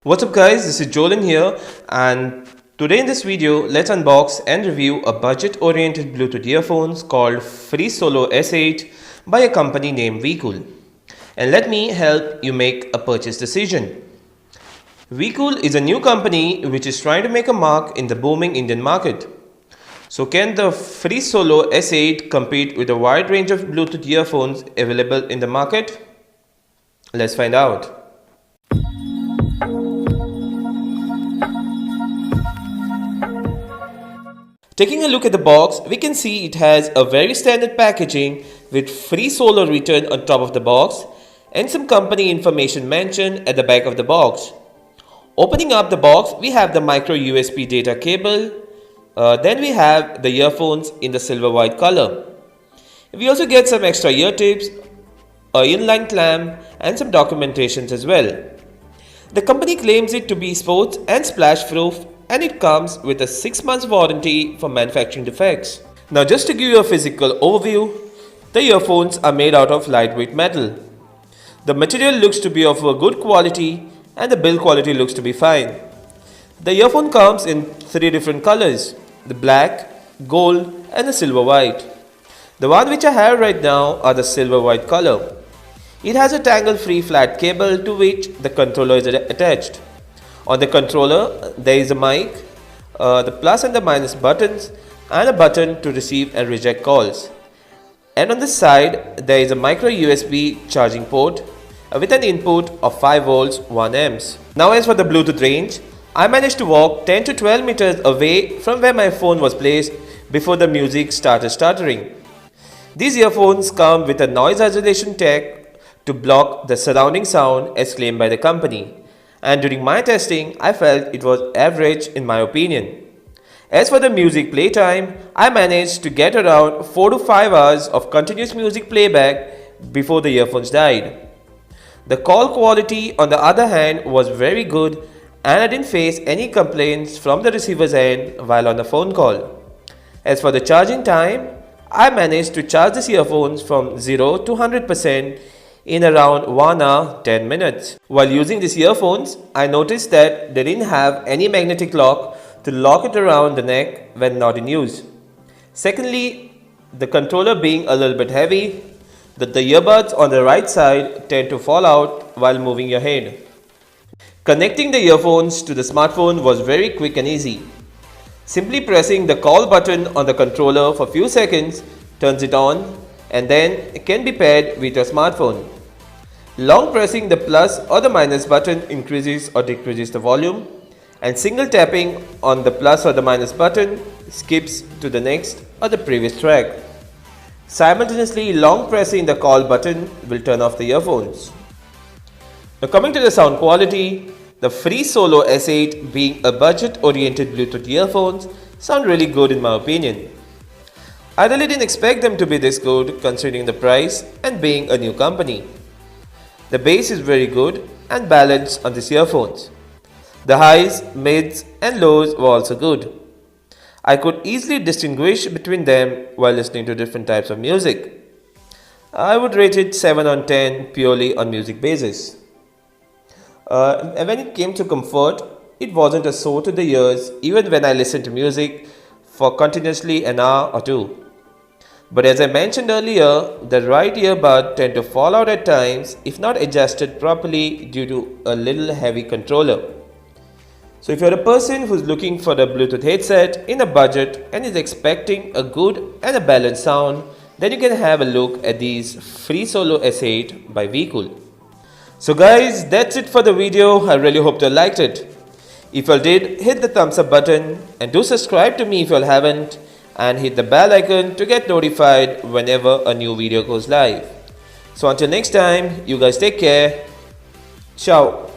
What's up guys, this is Jolin here, and today in this video let's unbox and review a budget oriented Bluetooth earphones called Free Solo S8 by a company named VCool. And let me help you make a purchase decision. VCool is a new company which is trying to make a mark in the booming Indian market. So can the Free Solo S8 compete with a wide range of Bluetooth earphones available in the market? Let's find out. Taking a look at the box, we can see it has a very standard packaging with Free Solo written on top of the box and some company information mentioned at the back of the box. Opening up the box, we have the micro USB data cable. Then we have the earphones in the silver white color. We also get some extra ear tips, an inline clamp and some documentations as well. The company claims it to be sports and splash proof, and it comes with a 6 months warranty for manufacturing defects. Now just to give you a physical overview, the earphones are made out of lightweight metal. The material looks to be of a good quality and the build quality looks to be fine. The earphone comes in 3 different colors, the black, gold and the silver white. The one which I have right now are the silver white color. It has a tangle-free flat cable to which the controller is attached. On the controller, there is a mic, the plus and the minus buttons and a button to receive and reject calls. And on the side, there is a micro USB charging port with an input of 5 volts 1 amps. Now as for the Bluetooth range, I managed to walk 10 to 12 meters away from where my phone was placed before the music started stuttering. These earphones come with a noise isolation tech to block the surrounding sound as claimed by the company. And during my testing, I felt it was average in my opinion. As for the music playtime, I managed to get around 4 to 5 hours of continuous music playback before the earphones died. The call quality on the other hand was very good and I didn't face any complaints from the receiver's end while on the phone call. As for the charging time, I managed to charge these earphones from 0 to 100% in around 1 hour 10 minutes. While using these earphones, I noticed that they didn't have any magnetic lock to lock it around the neck when not in use. Secondly, the controller being a little bit heavy, the earbuds on the right side tend to fall out while moving your head. Connecting the earphones to the smartphone was very quick and easy. Simply pressing the call button on the controller for a few seconds turns it on, and then it can be paired with your smartphone. Long pressing the plus or the minus button increases or decreases the volume, and single tapping on the plus or the minus button skips to the next or the previous track. Simultaneously, long pressing the call button will turn off the earphones. Now coming to the sound quality, the Free Solo S8 being a budget oriented Bluetooth earphones sound really good in my opinion. I really didn't expect them to be this good considering the price and being a new company. The bass is very good and balanced on these earphones. The highs, mids and lows were also good. I could easily distinguish between them while listening to different types of music. I would rate it 7 on 10 purely on music basis. And when it came to comfort, it wasn't a sore to the ears even when I listened to music for continuously an hour or two. But as I mentioned earlier, the right earbud tend to fall out at times if not adjusted properly due to a little heavy controller. So if you're a person who's looking for a Bluetooth headset in a budget and is expecting a good and a balanced sound, then you can have a look at these Free Solo S8 by VCool. So guys, that's it for the video. I really hope you liked it. If you all did, hit the thumbs up button and do subscribe to me if you all haven't, and hit the bell icon to get notified whenever a new video goes live. So until next time, you guys take care. Ciao.